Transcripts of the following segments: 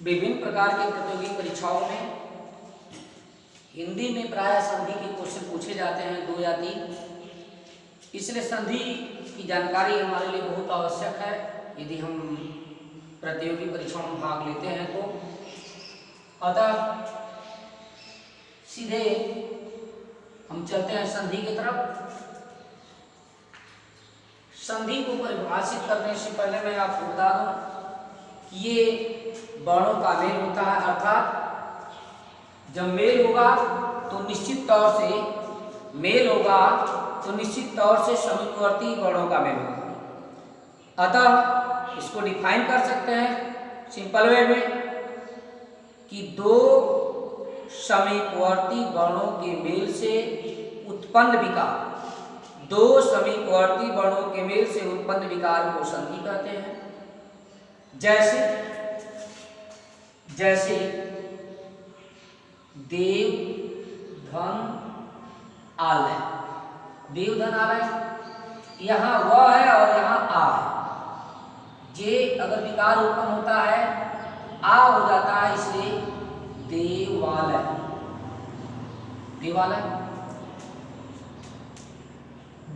विभिन्न प्रकार के प्रतियोगी परीक्षाओं में हिंदी में प्रायः संधि के क्वेश्चन पूछे जाते हैं 2 या 3, इसलिए संधि की जानकारी हमारे लिए बहुत आवश्यक है यदि हम प्रतियोगी परीक्षाओं में भाग लेते हैं तो। अतः सीधे हम चलते हैं संधि की तरफ। संधि को परिभाषित करने से पहले मैं आपको बता दूं कि ये वर्णों का मेल होता है, अर्थात जब मेल होगा तो निश्चित तौर से समीपवर्ती वर्णों का मेल होगा। अतः इसको डिफाइन कर सकते हैं सिंपल वे में कि 2 समीपवर्ती वर्णों के मेल से उत्पन्न विकार, 2 समीपवर्ती वर्णों के मेल से उत्पन्न विकार को संधि कहते हैं। जैसे देव धन आलय, देव धन आलय, यहाँ व है और यहाँ आ है। जे अगर विकार उत्पन्न होता है आ हो जाता है, इसलिए देवालय, देवालय।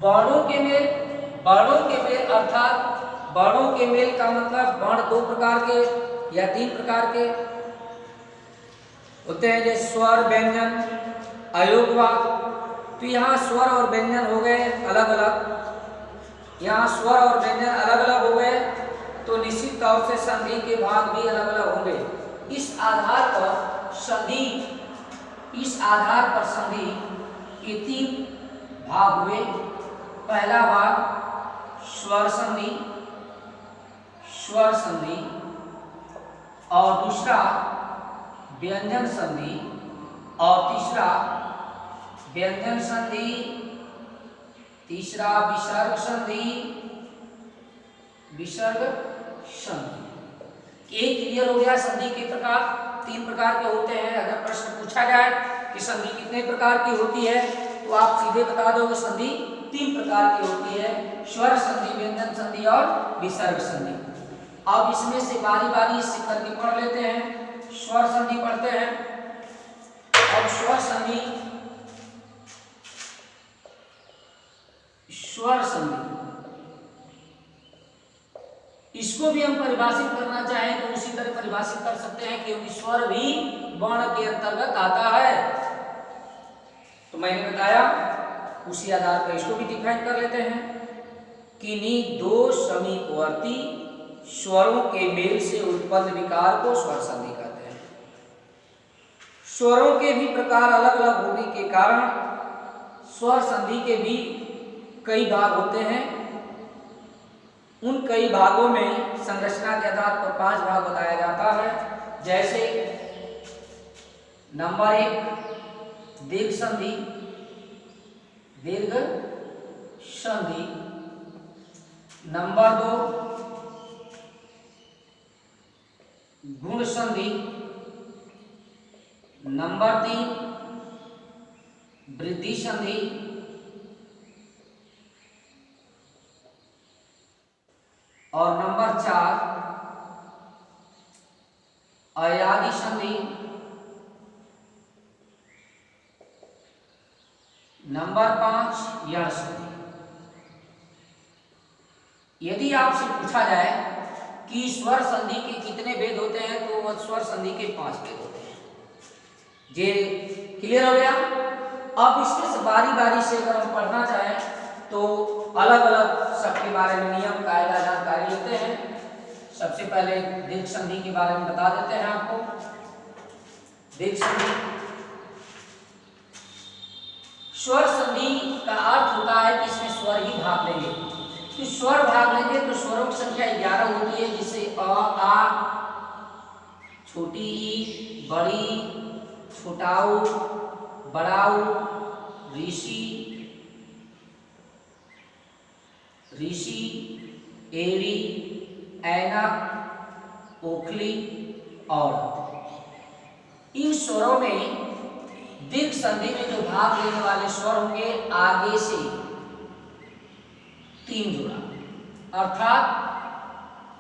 वर्णों के मेल अर्थात वर्णों के मेल का मतलब वर्ण 2 प्रकार के या 3 प्रकार के होते हैं, जैसे स्वर व्यंजन अयोगवाक। तो यहाँ स्वर और व्यंजन हो गए अलग अलग, यहाँ स्वर और व्यंजन अलग अलग हो गए तो निश्चित तौर से संधि के भाग भी अलग अलग होंगे। इस आधार पर संधि के 3 भाग हुए। पहला भाग स्वर संधि और दूसरा व्यंजन संधि और तीसरा व्यंजन संधि, तीसरा विसर्ग संधि। एक क्लियर हो गया संधि के प्रकार 3 प्रकार के होते हैं। अगर प्रश्न पूछा जाए कि संधि कितने प्रकार की होती है तो आप सीधे बता दोगे संधि 3 प्रकार की होती है, स्वर संधि, व्यंजन संधि और विसर्ग संधि। अब इसमें से बारी बारी से करके पढ़ लेते हैं। स्वर संधि पढ़ते हैं। अब स्वर संधि इसको भी हम परिभाषित करना चाहें तो उसी तरह परिभाषित कर सकते हैं, क्योंकि स्वर भी वर्ण के अंतर्गत आता है। तो मैंने बताया उसी आधार पर इसको भी डिफाइन कर लेते हैं। किन्हीं 2 समीपवर्ती स्वरों के मेल से उत्पन्न विकार को स्वर संधि कहते हैं। स्वरों के भी प्रकार अलग अलग होने के कारण स्वर संधि के भी कई भाग होते हैं। उन कई भागों में संरचना के आधार पर 5 भाग बताया जाता है। जैसे नंबर 1 दीर्घ संधि, नंबर 2 गुण संधि, नंबर 3 वृद्धि संधि, और नंबर 4 अयादि संधि, नंबर 5 यण संधि। यदि आपसे पूछा जाए कि स्वर संधि के कितने भेद होते हैं तो वह स्वर संधि के 5 भेद होते हैं। जे क्लियर हो गया। अब इसमें से बारी बारी से अगर हम पढ़ना चाहें तो अलग अलग सबके बारे में नियम कायदा जानकारी लेते हैं। सबसे पहले दीर्घ संधि के बारे में बता देते हैं आपको। दीर्घ संधि, स्वर संधि का अर्थ होता है कि इसमें स्वर ही भाग लेंगे। तो स्वर भाग लेंगे तो स्वरों की संख्या 11 होती है, जिसे अ, आ, छोटी ई, बड़ी, छोटाऊ, बड़ाऊ, ऋषि, एड़ी, ऐनक, ओखली और इन स्वरों में दीर्घ संधि में जो भाग लेने वाले स्वर होंगे आगे से 3 जोड़ा, अर्थात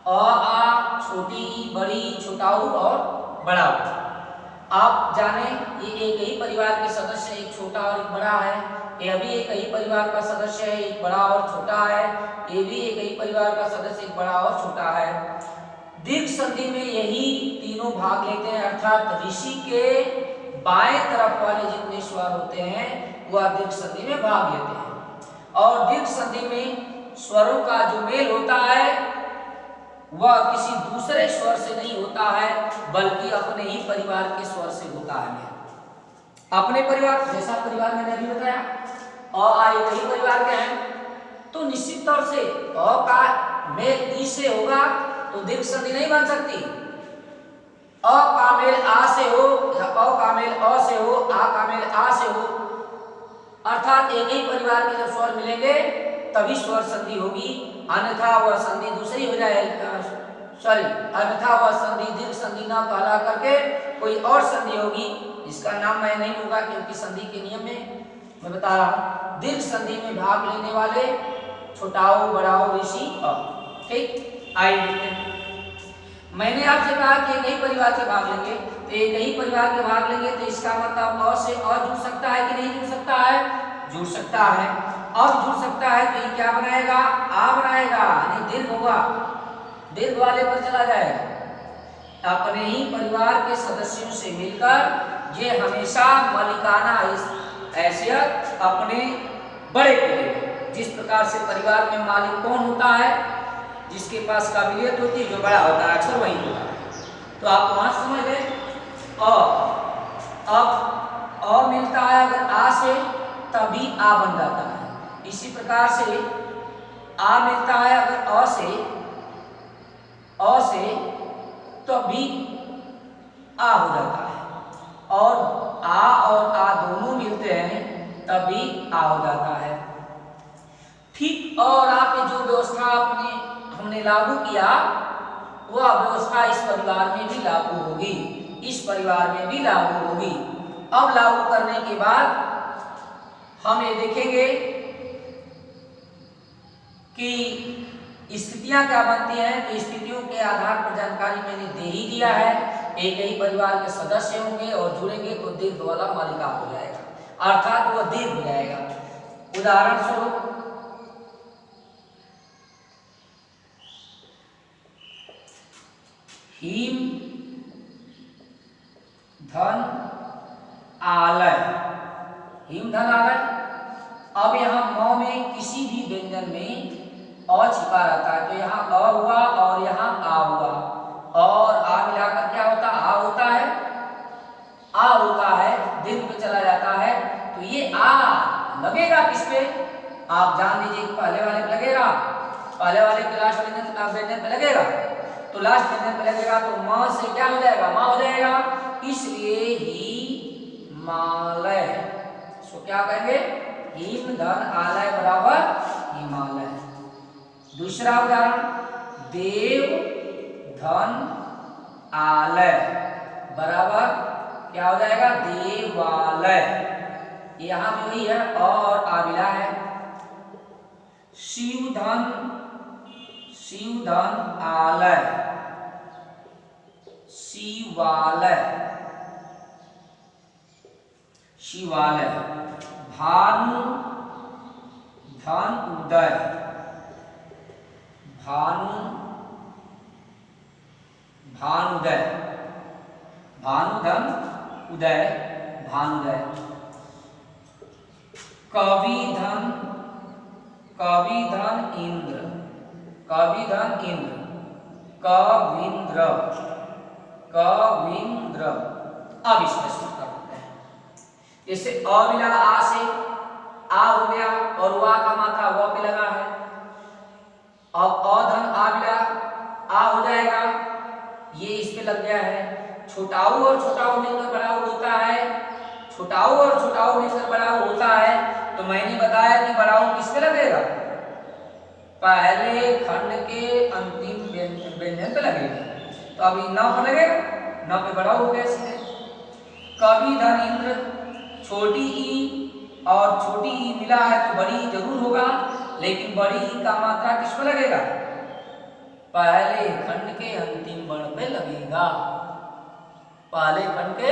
आ, छोटी ई, बड़ी ई, छोटा ऊ और बड़ा ऊ। आप जाने ये एक ही परिवार के सदस्य, एक छोटा और एक बड़ा है। ये भी एक ही परिवार का सदस्य है, एक बड़ा और छोटा है। ये भी एक ही परिवार का सदस्य, एक बड़ा और छोटा है। दीर्घ संधि में यही तीनों भाग लेते हैं, अर्थात ऋषि के बाएं तरफ वाले जितने स्वर होते हैं वह दीर्घ संधि में भाग लेते हैं। और दीर्घ संधि में स्वरों का जो मेल होता है वह किसी दूसरे स्वर से नहीं होता है, बल्कि अपने ही परिवार के स्वर से होता है। अपने परिवार, जैसा परिवार मैंने अभी बताया, अ एक ही परिवार के हैं, तो निश्चित तौर से अ का मेल ई से होगा तो दीर्घ संधि नहीं बन सकती। अ का मेल आ से हो या अ का मेल अ से हो, आ का मेल आ से हो, अर्थात एक ही परिवार के जब स्वर मिलेंगे तभी स्वर संधि होगी, अन्यथा वह संधि दूसरी हो जाएगी। अन्यथा वह संधि दीर्घ संधि न कहला करके कोई और संधि होगी, जिसका नाम मैं नहीं लूंगा क्योंकि संधि के नियम में मैं बता रहा हूं। दीर्घ संधि में भाग लेने वाले छोटाओ, बड़ाओ, ऋषि, अ। ठीक, आइए देखते हैं। मैंने आपसे कहा कि एक ही परिवार से भाग लेंगे, तो एक ही परिवार के भाग लेंगे तो इसका मतलब अ से अ जुड़ सकता है कि नहीं जुड़ सकता है? जुड़ सकता है। अब जुड़ सकता है तो ये क्या बनाएगा? आ बनाएगा, यानी दीर्घ होगा, दीर्घ वाले पर चला जाएगा। अपने ही परिवार के सदस्यों से मिलकर ये हमेशा मालिकाना हैसियत अपने बड़े को देगा। जिस प्रकार से परिवार में मालिक कौन होता है? जिसके पास काबिलियत होती है, जो बड़ा होता है, अक्सर वही होता है। तो आप वहां समझ गए। अब अ मिलता है अगर आ से तभी आ बन जाता है। इसी प्रकार से आ मिलता है अगर अ से तो भी आ हो जाता है, और आ दोनों मिलते हैं तभी आ हो जाता है। ठीक, और आ पे जो व्यवस्था हमने लागू किया वह व्यवस्था इस परिवार में भी लागू होगी, इस परिवार में भी लागू होगी। अब लागू करने के बाद हम ये देखेंगे कि स्थितियां क्या बनती हैं। तो स्थितियों के आधार पर जानकारी मैंने दे ही दिया है। एक ही परिवार के सदस्य होंगे और जुड़ेंगे तो दीर्घ वाला मालिका हो जाएगा, अर्थात वह दीर्घ हो जाएगा। उदाहरण स्वरूप हिम, धन, आलय, हिम, धन, आलय। अब यहाँ म में किसी भी व्यंजन में अ छिपा रहता है, तो यहाँ अ हुआ और यहाँ आ हुआ, और आ मिलाकर क्या होता? आ होता है, आ होता है, दीर्घ पे चला जाता है। तो ये आ लगेगा किस पे? आप जान लीजिए, पहले वाले पे लगेगा, पहले वाले के लास्ट व्यंजन पे लगेगा, तो लास्ट व्यंजन पे लगेगा तो म से क्या हो जाएगा? मा हो जाएगा, इसलिए ही मालय। इसको क्या कहेंगे? हिम, धन, आलय बराबर हिमालय। दूसरा उदाहरण देव, धन, आलय बराबर क्या हो जाएगा? देवालय। यहां भी वही है, अ और आ मिला है। शिव, धन, आलय, शिवालय, शिवालय। भानु, धन, उदय, भानुदय, भानु, धन, उदय, भानुदय। कवि, धन, इंद्र, कवि, धन, इंद्र, कविंद्र, कविंद्र। अब इसमें शुरू करते हैं। जैसे अ मिला आ से, आ हो गया, और वा का मात्रा व पे लगा है। अब अ धन आ मिला, आ हो जाएगा, ये इस पे लग गया है। छोटाऊ और छोटाऊ मिलकर बड़ाऊ होता है, छोटाऊ और छोटाऊ मिलकर बड़ाऊ होता है। तो मैंने बताया कि बड़ाऊ किस पे लगेगा? पहले खंड के अंतिम व्यंजन पे लगेगा। तो अभी न पे लगेगा, न पे बड़ाऊ हो गया सीधे। कवि, धन, इंद्र, छोटी ई और छोटी ई मिला है तो बड़ी ई जरूर होगा, लेकिन बड़ी ई का मात्रा किस पे लगेगा? पहले खंड के अंतिम वर्ण पे लगेगा, पहले खंड के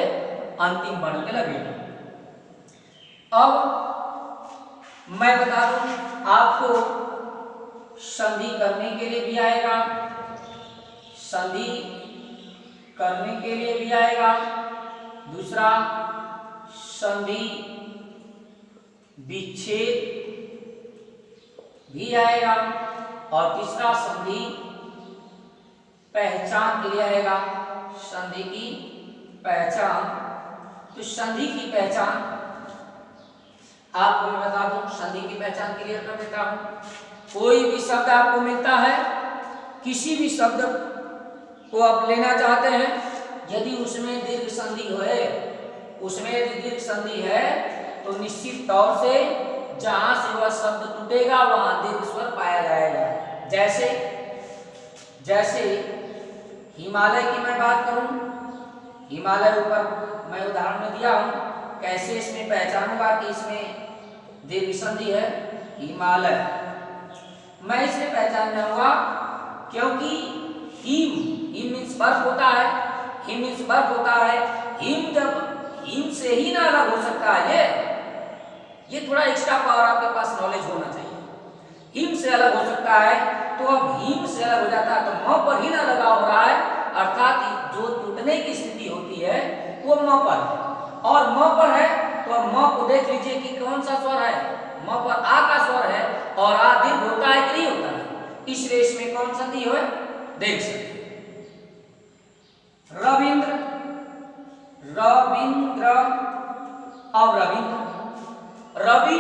अंतिम वर्ण पे लगेगा। अब मैं बता दूं आपको, संधि करने के लिए भी आएगा, संधि करने के लिए भी आएगा, दूसरा संधि विच्छेद भी आएगा, और तीसरा संधि पहचान के लिए आएगा, संधि की पहचान। तो संधि की पहचान आपको मैं बता दूं, संधि की पहचान क्लियर कर देता हूं। कोई भी शब्द आपको मिलता है, किसी भी शब्द को आप लेना चाहते हैं, यदि उसमें दीर्घ संधि है, उसमें यदि दीर्घ संधि है तो निश्चित तौर से जहां से वह शब्द टूटेगा वहां दीर्घ स्वर पाया जाएगा। जैसे जैसे हिमालय की मैं बात करूं, हिमालय ऊपर मैं उदाहरण में दिया हूं, कैसे इसमें पहचानूंगा कि इसमें दीर्घ संधि है, हिमालय मैं इसे पहचान जाऊंगा क्योंकि हिम, हिम मीन्स बर्फ होता है, हिम मीन्स बर्फ होता है, हिम जब हिम से ही ना अलग हो सकता है, ये थोड़ा एक्स्ट्रा पावर आपके पास नॉलेज होना चाहिए। हिम से अलग हो सकता है, तो अब हिम से अलग हो जाता है तो म पर ही ना लगा हो रहा है, अर्थात जो टूटने की स्थिति होती है वो म पर है, और म पर है तो अब म को देख लीजिए कि कौन सा स्वर है, म पर आ का स्वर है, और आ दीर्घ होता है कि नहीं होता है, इसलिए इसमें कौन संधि है, देख सकते। रविंद्र, रविंद्र, अब रविंद्र, रवि,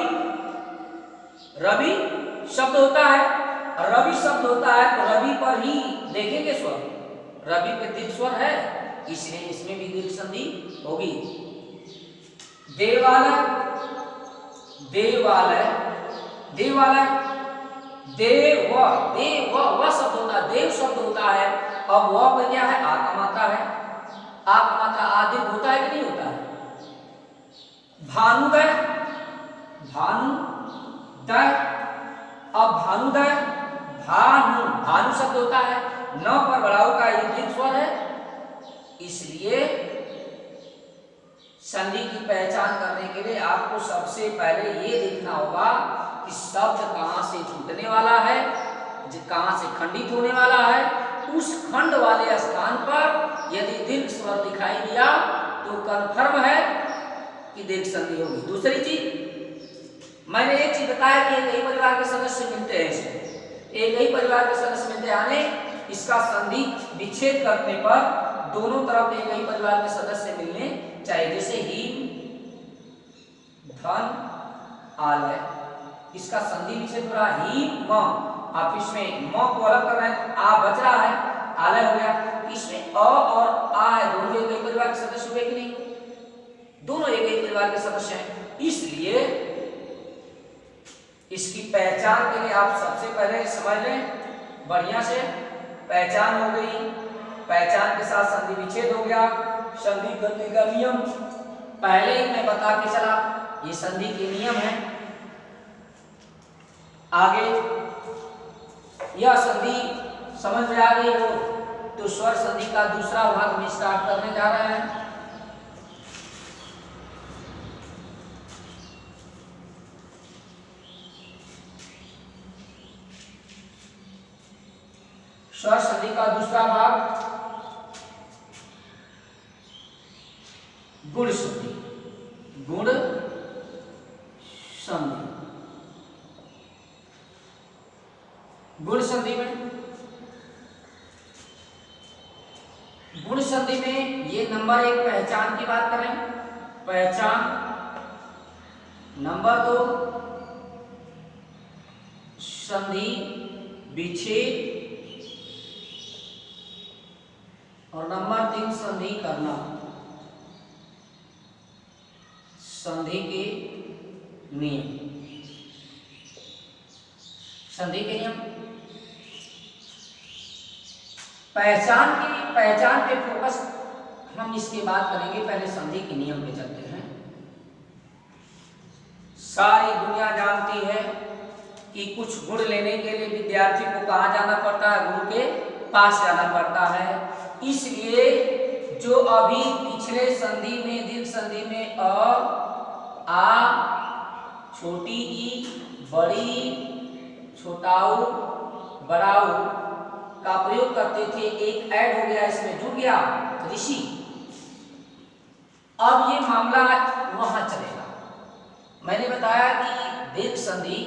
रवि शब्द होता है, रवि शब्द होता है तो रवि पर ही देखेंगे स्वर, रवि पे दीर्घ स्वर है, इसलिए इसमें भी दीर्घ संधि होगी। देवालय, देवालय, देवालय, देव, देव वह शब्द होता है, देव शब्द होता है, अब वह पर क्या है, आ का मात्रा है, आ का मात्रा आ दीर्घ होता है कि नहीं होता है। भानुदय, भानुदय, अब भानुदय, भानु, भानु शब्द होता है, न पर बड़ाऊ का एक दीर्घ स्वर है, इसलिए संधि की पहचान करने के लिए आपको सबसे पहले ये देखना होगा कि शब्द कहां से छूटने वाला है, कहां से खंडित होने वाला है, उस खंड वाले स्थान पर यदि दीर्घ स्वर दिखाई दिया तो कंफर्म है कि दीर्घ संधि होगी। दूसरी चीज मैंने एक चीज बताया कि एक ही परिवार के सदस्य मिलते हैं, इसमें एक ही परिवार के सदस्य मिलते हैं, इसका संधि विच्छेद करने पर दोनों तरफ एक ही परिवार के सदस्य मिलने चाहिए। जैसे हिम, धन, आलय, इसका संधि विच्छेद हो रहा है, हिम म, आप इसमें म को अलग कर रहे हैं, आ बच रहा है, आलय हो गया, इसमें अ और आ है, दोनों एक ही परिवार के सदस्य हुए कि नहीं, दोनों एक ही परिवार के सदस्य हैं, इसलिए इसकी पहचान के लिए आप सबसे पहले समझ लें बढ़िया से, पहचान हो गई, पहचान के साथ संधि विच्छेद हो गया, संधि करने का नियम पहले ही मैं बता के चला, ये संधि के नियम है। आगे यह संधि समझ में आ गई हो तो स्वर संधि का दूसरा भाग में स्टार्ट करने जा रहे हैं। स्वर संधि का दूसरा भाग गुण संधि, गुण संधि, गुण संधि में, गुण संधि में ये नंबर एक पहचान की बात करें, पहचान, नंबर दो संधि विच्छेद, और नंबर तीन संधि करना, संधि के नियम, संधि के नियम, पहचान पे फोकस हम इसके बाद करेंगे, पहले संधि के नियम पे चलते हैं। सारी दुनिया जानती है कि कुछ गुण लेने के लिए विद्यार्थी को कहाँ जाना पड़ता है, गुरु के पास जाना पड़ता है। इसलिए जो अभी पिछले संधि में दीर्घ संधि में आ, छोटी ई, बड़ी, छोटाऊ, बड़ाऊ का प्रयोग करते थे, एक ऐड हो गया, इसमें जुड़ गया ऋषि। अब ये मामला वहां चलेगा। मैंने बताया कि दीर्घ संधि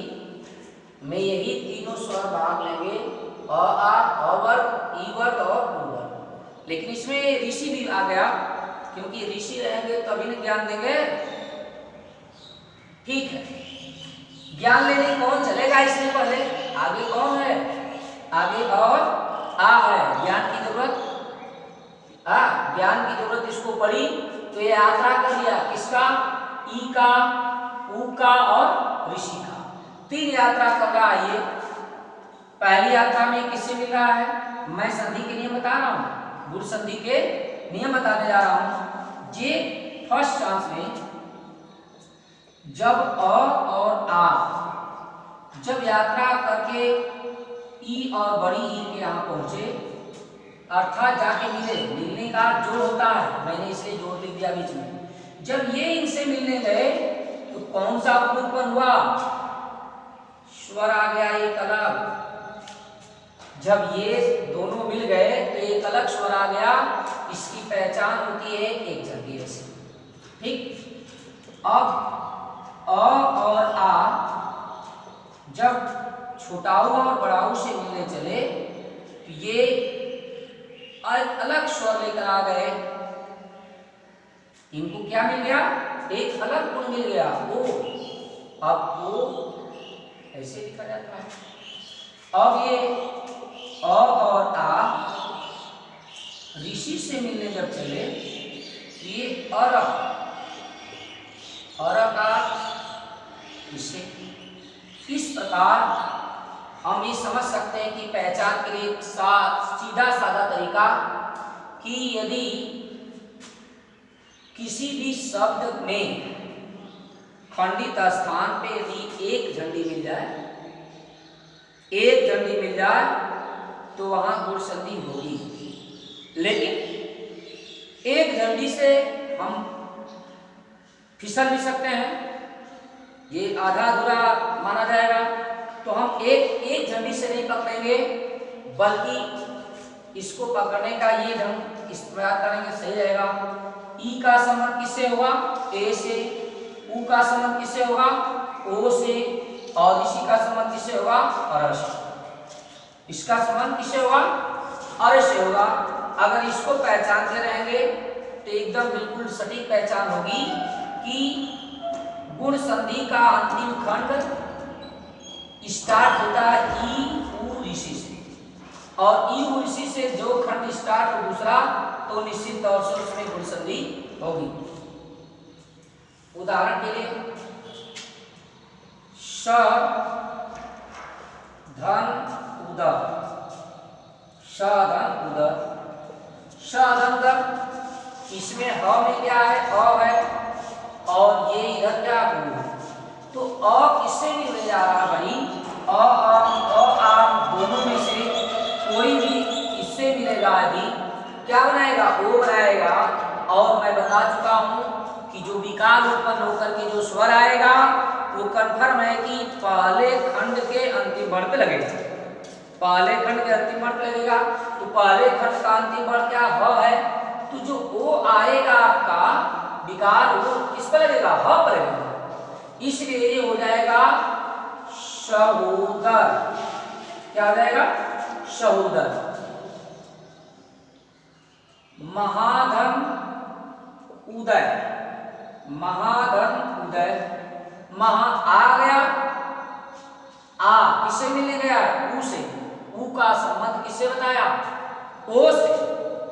में यही तीनों स्वर भाग लेंगे, अ, आ, वर्ग, ई वर्ग और उ वर्ग। लेकिन इसमें ऋषि भी आ गया, क्योंकि ऋषि रहेंगे तभी न ज्ञान देंगे। ठीक है, ज्ञान लेने कौन चलेगा इसमें पहले? आगे कौन है? आगे और आ है। ज्ञान की जरूरत, ज्ञान की जरूरत इसको पड़ी तो ये यात्रा कर लिया किसका? ई का, उ का और ऋषि का। 3 यात्रा कर रहा है ये। पहली यात्रा में किससे मिल रहा है? मैं संधि के नियम बता रहा हूं, गुण संधि के नियम बताने जा रहा हूं। ये फर्स्ट चांस में जब अ और आ जब यात्रा करके ई और बड़ी ई के यहाँ पहुंचे, अर्थात जाके मिलने का जोड़ होता है, मैंने इसलिए जोड़ लिख दिया बीच में। जब ये इनसे मिलने गए तो कौन सा गुण उत्पन्न हुआ? स्वर आ गया एक अलग। जब ये दोनों मिल गए तो एक अलग स्वर आ गया, इसकी पहचान होती है एक जंगीरे से। ठीक, अब अ और आ जब छोटाऊ और बड़ाऊ से मिलने चले तो ये अलग स्वर लेकर आ गए। इनको क्या मिल गया? एक अलग गुण मिल गया, ओ। अब ओ ऐसे लिखा जाता है। अब ये अ और आ ऋषि से मिलने जब चले ये का इसे इस प्रकार हम ये समझ सकते हैं कि पहचान के लिए सीधा साधा तरीका कि यदि किसी भी शब्द में खंडित स्थान पे यदि एक झंडी मिल जाए तो वहां गुण संधि होगी। लेकिन एक झंडी से हम फिसल भी सकते हैं, ये आधा अधूरा माना जाएगा। तो हम एक झंडी से नहीं पकड़ेंगे, बल्कि इसको पकड़ने का ये ढंग इस प्रकार करेंगे, सही रहेगा। ई का संबंध किससे होगा? ए से। उ का संबंध किससे होगा? ओ से। और ऋषि का संबंध किससे होगा? अर से। इसका संबंध किससे होगा? अर से होगा। अगर इसको पहचानते रहेंगे तो एकदम बिल्कुल सटीक पहचान होगी कि गुण संधि का अंतिम खंड स्टार्ट होता है ई उ ऋषि से, और ई उ ऋषि से जो खंड स्टार्ट हो दूसरा तो निश्चित तौर से उसमें गुण संधि होगी। उदाहरण के लिए श धन उदर, श धन उदर, श धन उदर, इसमें ह में क्या है? अ है, और ये इधर क्या है? तो अ किससे मिलने जा रहा है भाई? अ दोनों में से कोई भी इससे मिलेगा यदि क्या बनाएगा? ओ बनाएगा। और मैं बता चुका हूं कि जो विकार उत्पन्न होकर के जो स्वर आएगा वो कन्फर्म है कि पहले खंड के अंतिम वर्ण पे लगेगा। पहले खंड के अंतिम वर्ण पे लगेगा, तो पहले खंड का अंतिम वर्ण क्या? ह है। तो जो ओ आएगा आपका विकार वो किस पर लगेगा? ह पर लगेगा। इसलिए ये हो जाएगा सहोदर। क्या हो जाएगा? सहोदर। महाधन उदय, महाधन उदय, महा आ गया, आ किससे मिलने गया? उ से। उ का संबंध किससे बताया? ओ से।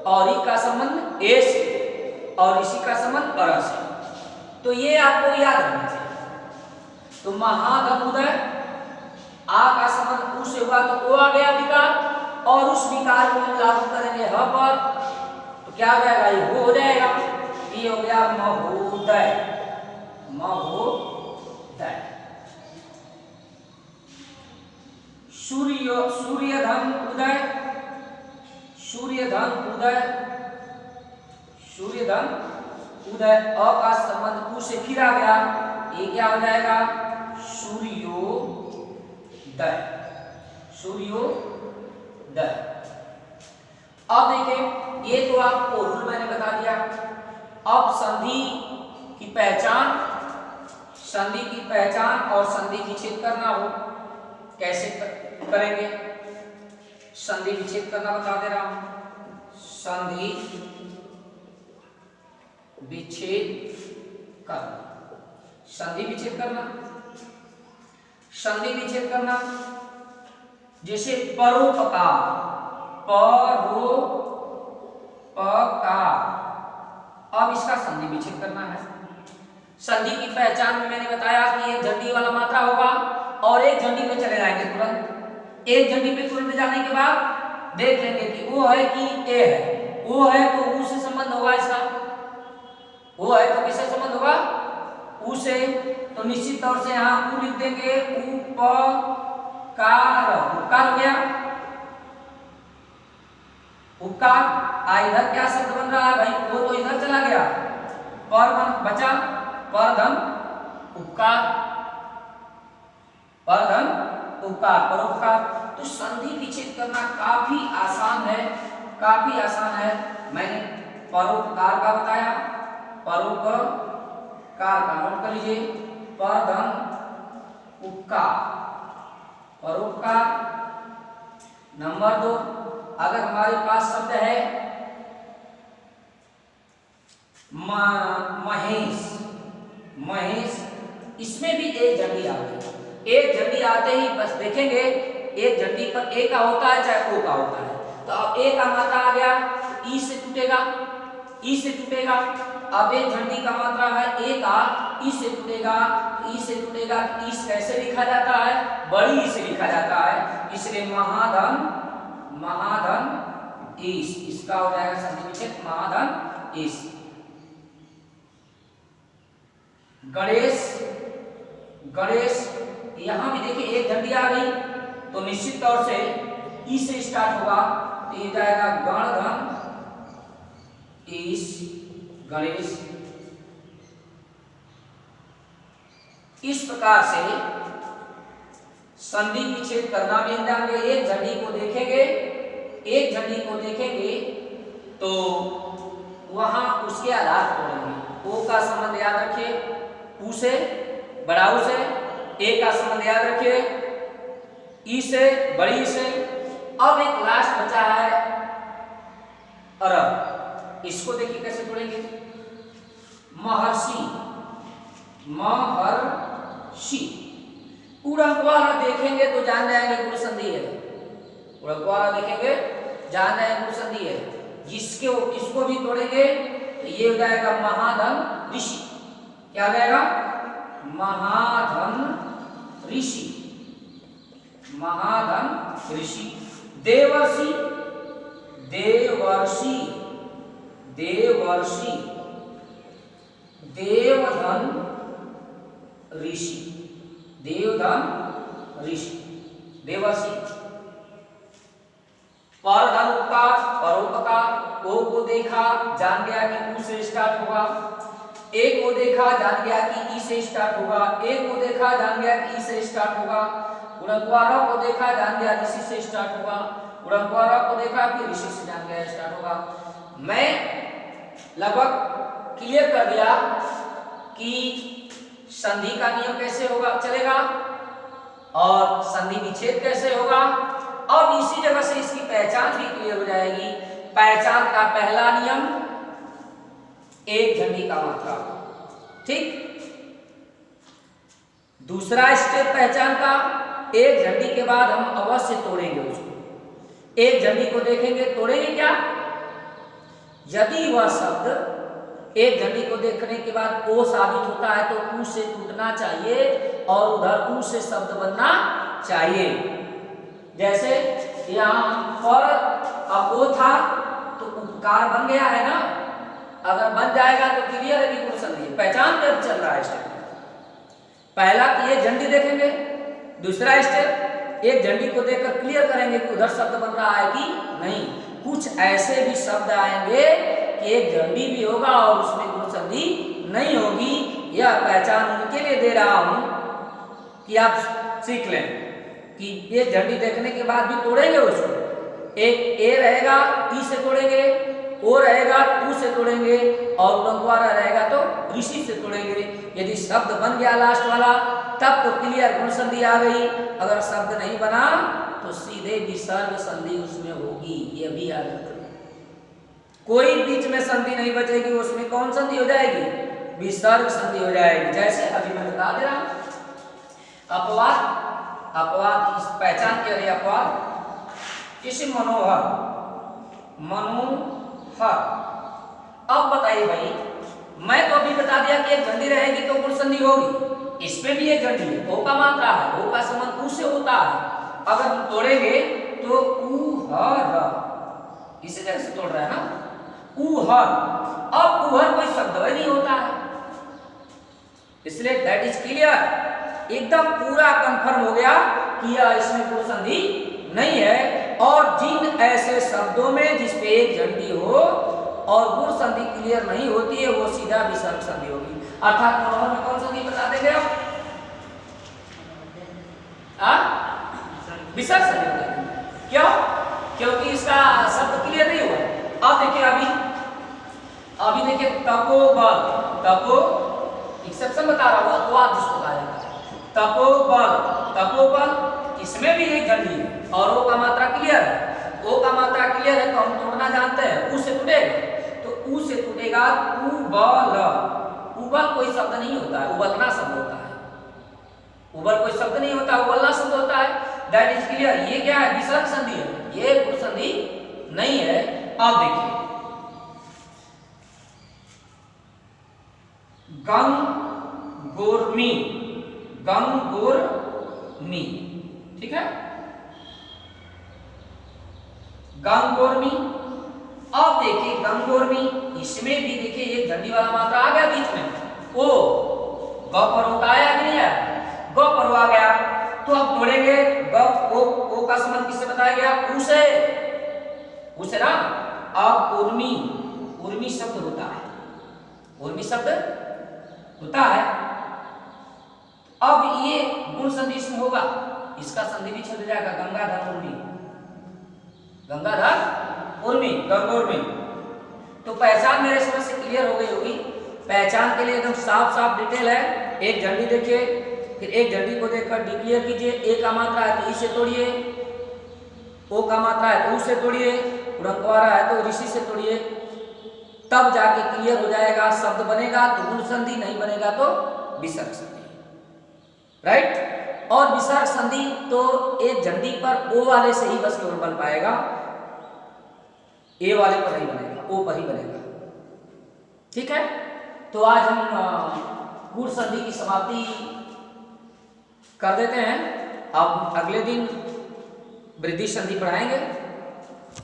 और ई का संबंध ए से, और इसी का संबंध अर से। तो ये आपको याद रखना चाहिए। तो महाधन उदय, आ का संबंध उ से हुआ तो ओ आ गया विकार, और उस विकार को हम लागू करेंगे ह पर तो क्या हो जाएगा? ये हो जाएगा। ये हो गया महोदय, महोदय। सूर्य, सूर्यधन उदय, सूर्य धन उदय, सूर्य धन उदय, अ का संबंध उ से फिर आ गया, ये क्या हो जाएगा, सूर्योदय, सूर्योदय। अब देखें, ये तो आपको रूल मैंने बता दिया। अब संधि की पहचान, संधि की पहचान और संधि विच्छेद करना हो, कैसे करेंगे? संधि विच्छेद करना बता दे रहा हूं। संधि विच्छेद करना, संधि विच्छेद करना, संधि विच्छेद करना, जैसे परोपकार, परोपकार, अब इसका संधि विच्छेद करना है। संधि की पहचान में मैंने बताया कि एक झंडी वाला मात्रा होगा और एक झंडी पे चले जाएंगे तुरंत। एक झंडी पे तुरंत जाने के बाद देख लेंगे कि वो है कि ए है, वो है तो ऊ से संबंध होगा इसका, वो है तो किससे संबंध होगा, ऊ से, तो निश्चित तौर से यहाँ ऊ लिख देंगे, उपकार, उपकार हो गया, उपकार। इधर क्या शब्द बन रहा है भाई, वो तो इधर चला गया, परधन बचा, परधन उपकार, परधन उपकार, परोपकार। तो संधि विच्छेद करना काफी आसान है, काफी आसान है। मैंने परोपकार का बताया, परोपकार का नोट कर लीजिए, परधन उपकार, परोपकार। नंबर 2, अगर हमारे पास शब्द है महेश, महेश, इसमें भी एक झंडी आ गई। एक झंडी आते ही बस देखेंगे, एक झंडी पर ए का होता है चाहे ओ का होता है, तो अब ए का मात्रा आ गया, ई से टूटेगा, ई से टूटेगा। अब एक झंडी का मात्रा है ए का, ई से टूटेगा, ई से टूटेगा। तो ई कैसे लिखा जाता है, बड़ी ई से लिखा जाता है, इसलिए महाधन, महाधन ईश, इसका हो जाएगा संधि विच्छेद, महाधन ईश। गणेश, गणेश, यहां भी देखिए एक झंडी आ गई, तो निश्चित तौर से ई से स्टार्ट होगा, तो ये जाएगा गणधन ईश, गणेश। इस प्रकार से संधि विच्छेद करना भी जानेंगे। एक झंडी को देखेंगे, एक झंडी को देखेंगे तो वहां उसके आधार पड़ेंगे। ओ का संबंध याद रखिए, ऊ से, बड़ा ऊ से, ए का संबंध याद रखिए, ई से, बड़ी से। अब एक लास्ट बचा है अरब, इसको देखिए कैसे जोड़ेंगे, महर्षि, महर्षि। उड़कवारा देखेंगे तो जान जाएंगे गुण संधि है, उड़कवारा देखेंगे जान जाएंगे गुण संधि है। जिसके इसको भी तोड़ेंगे तो ये हो जाएगा महाधन ऋषि, क्या हो जाएगा, महाधन ऋषि, महाधन ऋषि। देवर्षि, देवर्षि, देवर्षि, देवधन ऋषि, देवधन ऋषि, देवर्षि। परधन उपकार, परोपकार। ओ को देखा जान गया कि ऊ से स्टार्ट होगा, एक को देखा जान गया कि ई से स्टार्ट होगा, एक को देखा जान गया कि ई से स्टार्ट होगा। उड़कवारा को देखा जान गया ऋषि से स्टार्ट होगा, उड़कवारा को देखा कि ऋषि से जान गया स्टार्ट होगा। मैं लगभग क्लियर कर दिया कि संधि का नियम कैसे होगा, चलेगा, और संधि विच्छेद कैसे होगा। अब इसी जगह से इसकी पहचान भी क्लियर हो जाएगी। पहचान का पहला नियम, एक झंडी का मात्रा, ठीक। दूसरा स्टेप पहचान का, एक झंडी के बाद हम अवश्य तोड़ेंगे उसको। एक झंडी को देखेंगे, तोड़ेंगे क्या, यदि वह शब्द एक झंडी को देखने के बाद ओ साबित होता है तो ऊ से टूटना चाहिए और उधर ऊ से शब्द बनना चाहिए। जैसे यहाँ पर अब ओ था तो उपकार बन गया है ना, अगर बन जाएगा तो क्लियर है कि गुण संधि है। पहचान पे चल रहा है स्टेप। पहला कि एक झंडी देखेंगे, दूसरा स्टेप एक झंडी को देखकर क्लियर करेंगे कि उधर शब्द बन रहा है कि नहीं। कुछ ऐसे भी शब्द आएंगे कि एक झंडी भी होगा और उसमें गुण संधि नहीं होगी। यह पहचान उनके लिए दे रहा हूं कि आप सीख लें कि ये झंडी देखने के बाद भी तोड़ेंगे उसको। एक ए रहेगा ई से तोड़ेंगे, ओ रहेगा ऊ से तोड़ेंगे, और उड़ंकवारा रहेगा तो ऋषि से तोड़ेंगे। यदि शब्द बन गया लास्ट वाला तब तो क्लियर गुण संधि आ गई, अगर शब्द नहीं बना तो सीधे विसर्ग संधि उसमें होगी। ये भी याद रखना, कोई बीच में संधि नहीं बचेगी, उसमें कौन संधि हो जाएगी? विसर्ग संधि हो जाएगी। जैसे अभी मैं बता दे रहा हूं, अपवाद, अपवाद इस पहचान के लिए अपवाद किसी मनोहर, मनोहर। अब बताइए भाई, मैं तो अभी बता दिया कि एक झंडी रहेगी तो गुण संधि होगी, इसमें भी एक झंडी है, ओ का मात्रा है, ओ का संबंध ऊ से होता है। अगर हम तोड़ेंगे तो ऊ हर, इसे जैसे तोड़ रहा है ना, ऊ हर। अब ऊ हर कोई शब्द नहीं होता है, इसलिए दैट इज क्लियर, एकदम पूरा कंफर्म हो गया कि यह इसमें गुण संधि नहीं है। और जिन ऐसे शब्दों में जिसपे एक झंडी हो और गुण संधि क्लियर नहीं होती है वो सीधा विसर्ग संधि होगी। अर्थात मनोहर में कौन संधि बता देंगे आप? विसर्ग संधि बता देंगे। क्यों? क्योंकि इसका शब्द क्लियर नहीं हुआ। अब देखिए, अभी देखिए तपोबल, तपो एक्सेप्शन बता रहा हूँ, अपवाद जिसको कहा जाता है, तपोबल, तपोबल इसमें भी एक झंडी है और ओ का मात्रा क्लियर है। ओ का मात्रा क्लियर है तो हम तोड़ना जानते हैं, ऊ से टूटेगा तो ऊ से टूटेगा उबल। उबल कोई शब्द नहीं होता है, उबलना शब्द होता है। उबल कोई शब्द नहीं होता, उबलना शब्द होता है। That is clear. ये क्या है? विसर्ग संधि है, ये गुण संधि नहीं है। अब देखिए, गंगोर्मी, गंगोर्मी, ठीक है, गंगोर्मी। अब देखिए गंगोर्मी, इसमें भी देखिए एक झंडी वाला मात्रा आ गया बीच में, ओ ग पर ओ का आया कि नहीं आया? ग पर ओ आ गया तो अब तोड़ेंगे, ग ओ का संबंध किससे बताया गया? ऊ से, ऊ से ना। अब उर्मी, उर्मी शब्द होता है, उर्मी शब्द होता है। अब ये गुण संधि इसमें होगा, इसका संधि भी छूट जाएगा, गंगाधर उर्मी, गंगाधर उर्मी, गंगोर्मी। तो पहचान मेरे समझ से क्लियर हो गई होगी। पहचान के लिए एकदम साफ साफ डिटेल है। एक झंडी देखिए, फिर एक झंडी को देखकर डिक्लेयर कीजिए। ए का मात्रा है तो ई से तोड़िए, ओ का मात्रा है तो ऊ से तोड़िए, उड़ंकवारा है तो ऋषि से तोड़िए, तब जाके क्लियर हो जाएगा। शब्द बनेगा तो गुण संधि, नहीं बनेगा तो विसर्ग संधि, राइट। और विसर्ग संधि तो एक झंडी पर ओ वाले से ही बस केवल बन पाएगा, ए वाले पर नहीं बनेगा, ओ पर ही बनेगा, ठीक है। तो आज हम गुण संधि की समाप्ति कर देते हैं। अब अगले दिन वृद्धि संधि पढ़ाएंगे।